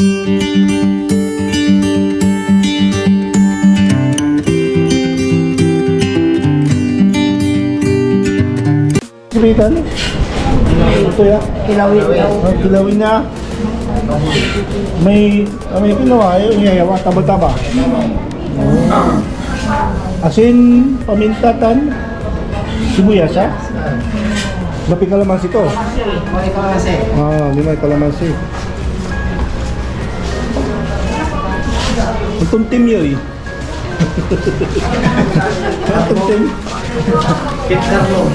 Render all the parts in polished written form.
Kibitan? Ito ya? Kilawin daw. Kilawin na. May ginawa yun, yayawa, taba-taba. Asin, pamintatan, sibuyas ha? Bapi kalamansi to? May kalase. Limay kalamansi. Itong tim yun eh. Itong tim. Kitkarlo.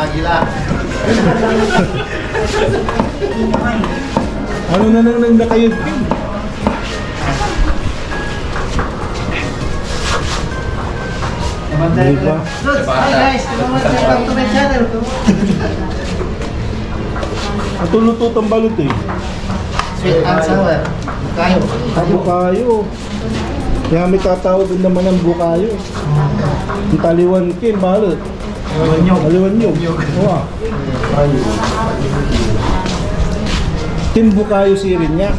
Agila. Ano na nang nakayod tim? Diba? Hi guys, welcome to my channel. Ang tuluto ang balot eh. Sweet and sour. Kayo. Bukayo. Kaya may tatawag din naman ng bukayo. Ang taliwan kin, balot. Taliwan nyo. Oo. Tim bukayo sirin niya.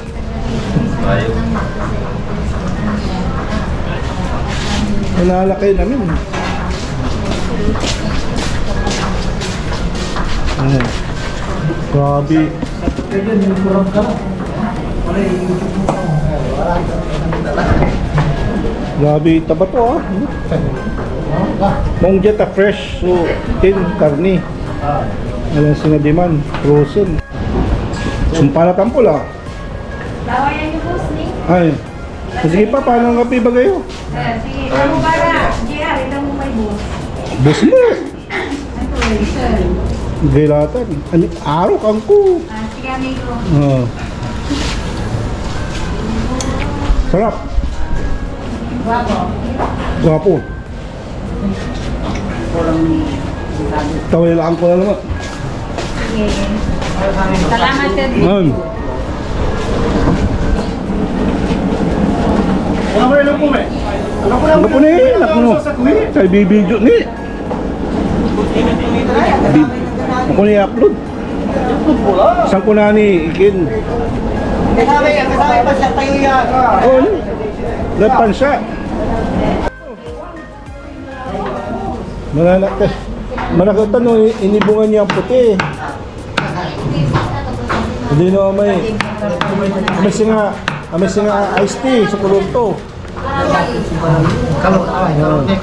Nalalakay namin. Ayan. Grabe. Grabe, taba to ah. Mong jet fresh, so tin, karni. Ayan sinadiman, frozen. Sumpalatan po lang. Lawayan niyo po, Sneak. Ay. Sige pa, paano nga pibagayo? Sige, kamu para. JR, ito mo may bus. Bus mo. Ito, sir. Gilatan. Araw kang ko. Sige, amigo. Sarap. Guwapo. Gwapo. Tawilaan ko na naman. Sige. Salamat, sir. Ano po na eh? Sa bibidyo ni. Ako na i-upload. Saan ko na ni ikin? Kasama pa siya tayo yan. Oo. Lapan siya. Manakita no, inibungan niya ang puti. Hindi no may singa iced tea sa kulunto. Kalau nek.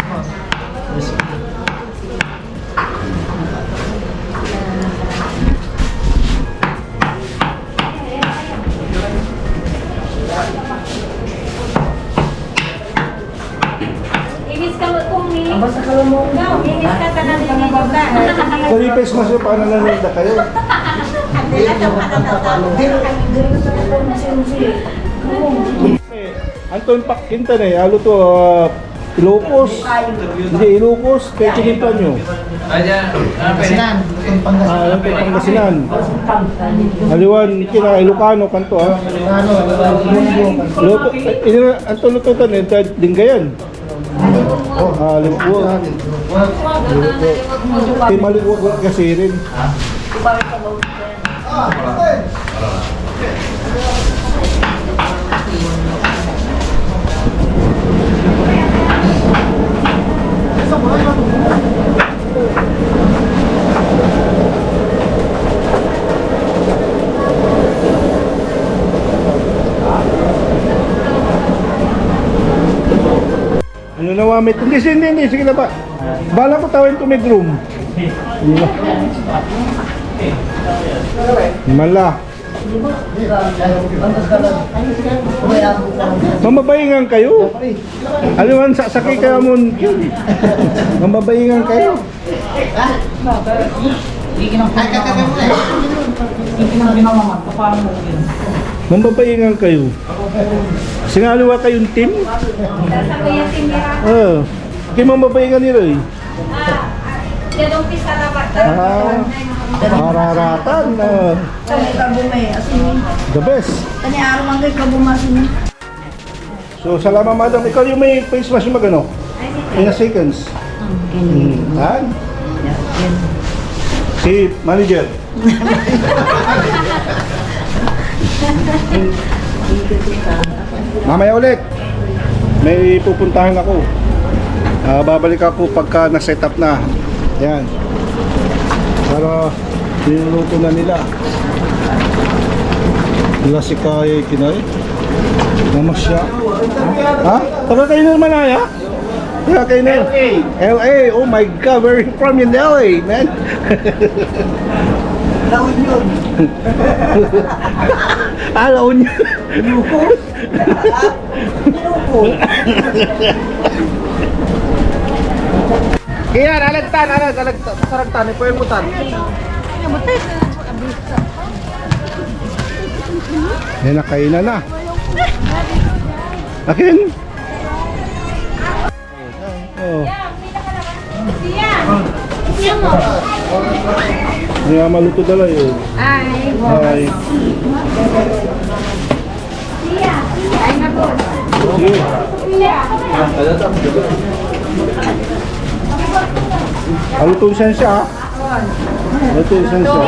Inis ka kung ni. Basta kalau mo. No, inis ka tanan ni Jota. Kalipes mas yung paano nananda kayo. Anton Pak Quintan eh, alo to Ilocos. Hindi Ilocos, kaya tinimplan nyo. Sinan, itong Pangasinan. Ano kay Pangasinan. Haliwan, kina Ilocano kanto ha. Ano, Luto, anto lututan eh, Dinggayan. Liwag. Timaliwag kasi rin. Ano na wamit? Hindi, sige na ba? Bala ko tawin ko may groom. Mala. Mamabayingan kayo. Aliwan sakay kayo mon. Mamabayingan kayo. Mamabayingan kayo. Singaliwa kayong team? Sa kuya Timira. Kaya mamabayingan nila eh. Jadong pista dapat. Mararatan. Kabumay, asin. The best. Tani araw man kay kabumasin. So, salamat madam. Ikaw yung may face mask yung magano? In a seconds. Han? Si manager. Mamaya ulit. May pupuntahan ako. Babalik ako pagka na-set up na. Yan. Para niluluto na nila. Wala si Kaya Kinay. Namas siya. Ha? Taga kayo na naman ay ha? Taga kayo na. LA. Oh my God. Where are you from in LA, man? La Union. La Union. Inuko. Inuko. Kaya alagtan. Saragtan. Ito yung mutan. Yan na, kainan na. Akin? Oh. Hindi nga maluto dala yun. Ay, Ay. ay na po. Sige. Alutong siya siya. Alutong siya siya.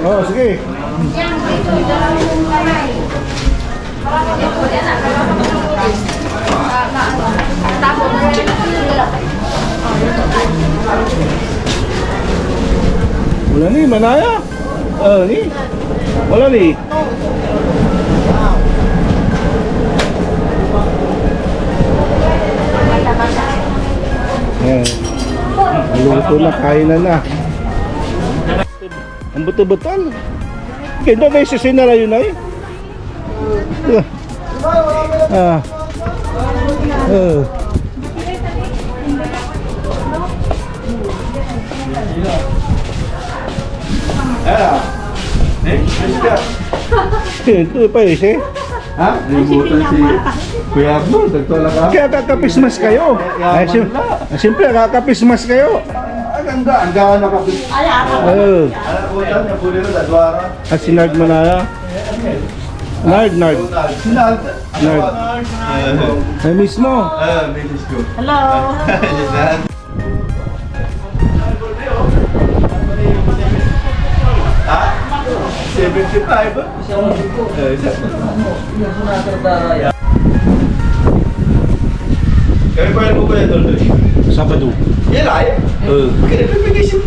Oh, sige. Yan, dito, dalawang kamay. Wala ni, manaya. Ni. Wala ni. Yan. Luto na, kainan na. Ang buto-butal. Kaya may sisinara yun ay. Ah. Ito pa eh. Ha? Libutan si Kuya Arnold, nagtulak ka? Kaya kakapismas kayo. Ay, siyempre, kakapismas kayo. Ang ganda na kapit. Oh. Alam ko yan, yung puli rin, adwara. At si Nard Manaya. Nard. Sinal. Nard. Ay mismo. Milis ko. Hello. Ha? 75 ba? Kaya pa mo ba yan doon? Sabado. Yan ay? Kaya nagpipigay sa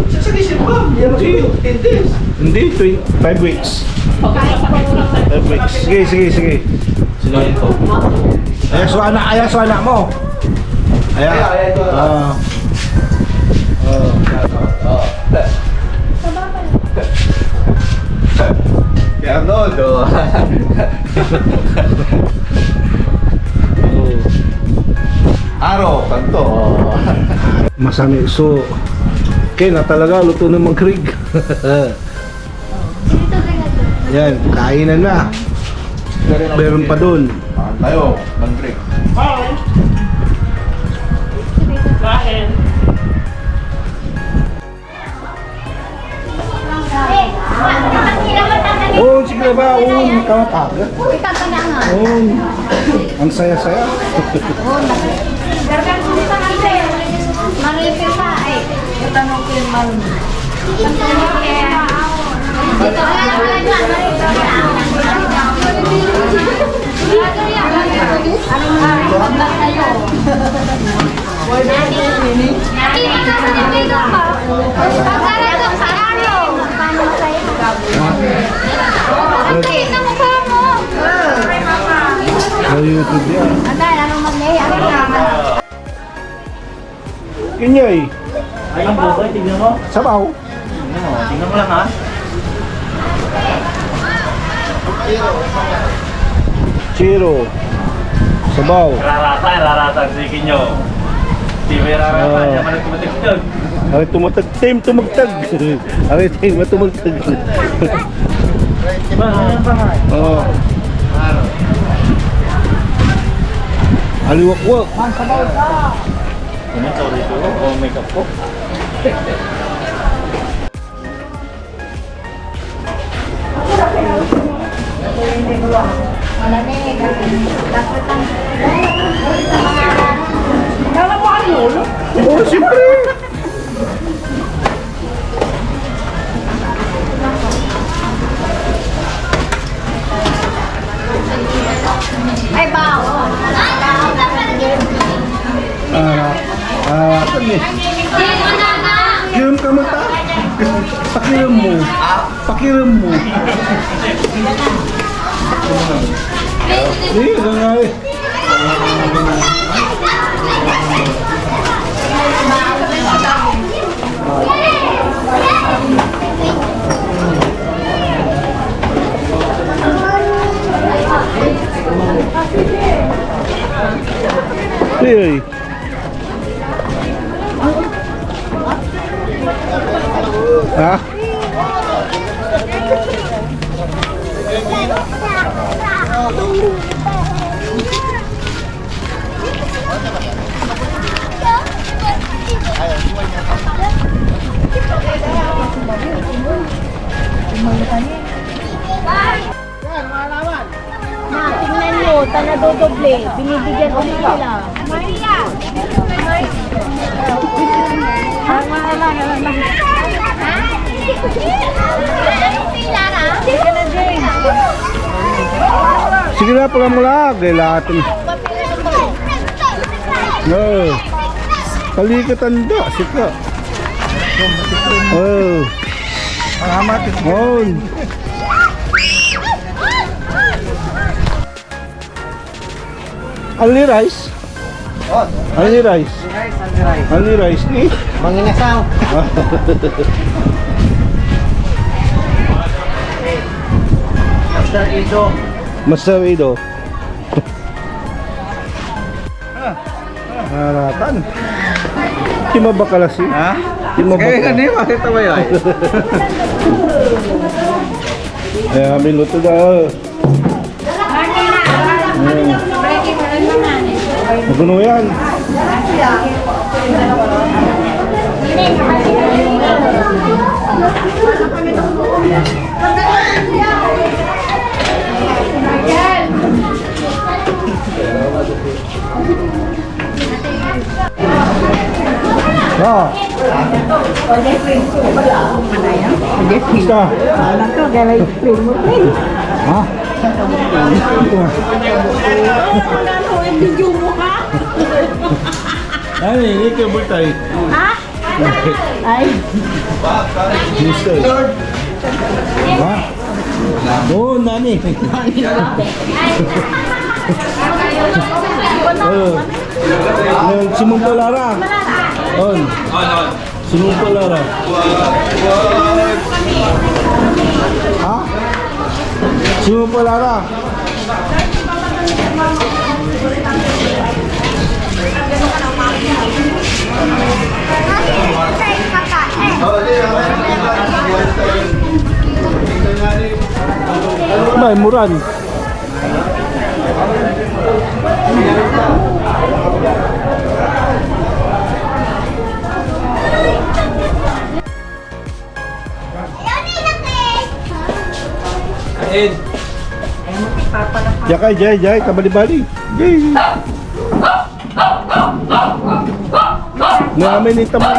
ba? Yan ako 10 days. Hindi, 5 weeks. 5 weeks. Sige. Sinayin ko. Ayan so anak mo. Ayan. Ayan, ito. Kaya Arnold, oh. Araw, kanto. Masami. So, okay na talaga. Luto ng mag-rig. Yan, kainan na. Meron pa dun. Tayo, mag-break. Oh, sige ba? Kamataga. Ang saya-saya. Maripil pa eh. Tanong ko yung malun. Sa YouTube yan. Kinyay. Ay, ang bukoy, tignan mo. Sabaw. Tignan mo lang ha. Chiro. Sabaw. Larata, sige nyo. Di may rarata, Oh. yaman ang tumatagtag. Ari tumatag. Team tumagtag. Ari team tumagtag. Diba, ano pa nga? Oh. Aliwak-wak. Ano ito rito? O makeup ko? Oh, siyempre. Ay, bao. Ito ni. Kirim ka mo ta? Pakirim mo. Pakirim mo. Hindi, nga eh. Hey. Ha? Ma, tingnan nyo, tanadodoble. Binibigyan ulit sila. Maria! Sige na, pula mo lang. Gailatin. No. Kalikatan da. Sika. Oh. Salamat. Oh. Ali rice? Ali rice? Ali rice ni? Manginasang. Master Ido. Master Ido. Haratan. Timo ba kalasi? Ha? Timo ba? Kaya ganun, makita mo yun. Eh, minuto daw. Naguno yan. Ah. Basta. Ha? Ay, ini ke bultay. Ha? Ay. Mister. Ha? Oh, nani. Oh. Nang Simon Palara. On. Simon Palara. Ha? Simon Palara. May muran. Jakay, jay, kabali-bali. Jay. Namin ito mo.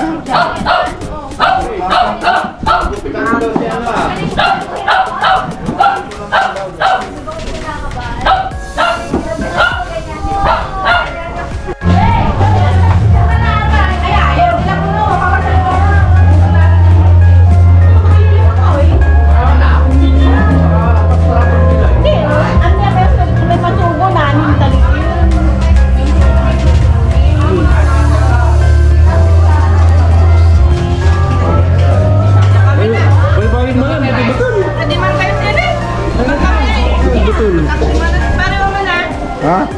Ha?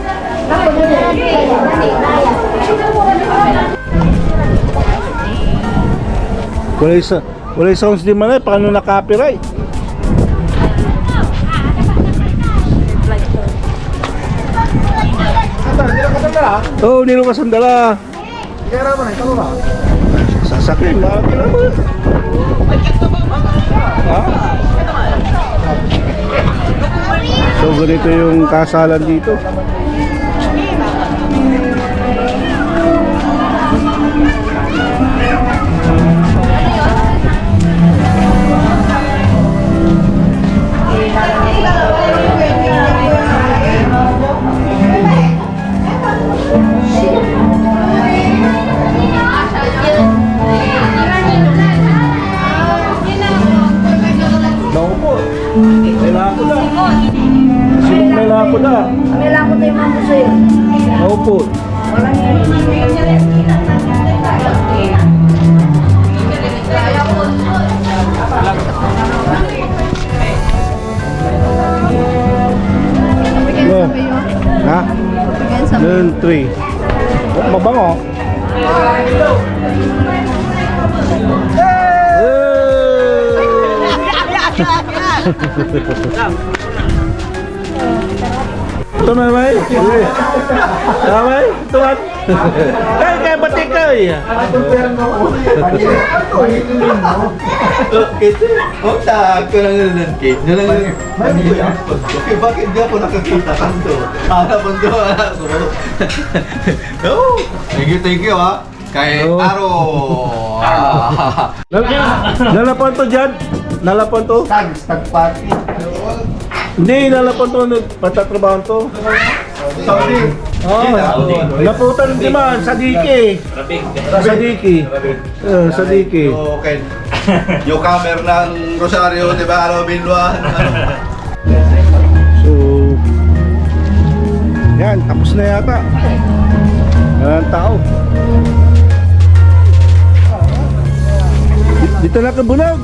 Wala sounds di man paano na-copyright? Oh, nilo ka sandala. Kaya naman, ikaw ba? Sasakyan, bakit naman? Ha? So ganito yung kasalan dito. problema mo sa'yo. Opo. Walang No. Ha? Noon 3. Mabango. Ito na may? May? Ito at? Kaya batik ka eh. Oh, tag ko lang ng kate. Okay, bakit di ako nakakita kanto? Punto ako. Oh, thank you ha. Kay Oh. Aro. Nalapan to dyan? Nalapan to? Stag party. Hindi, nalapan to. Patatrabahan to. Saudi. Naputan din man sa diki. Sa diki. Sa diki. Okay. Yung camera ng Rosario, di ba? Ano, Binluan? So, yan, tapos na yata. Walang tao. Dito na kabulag.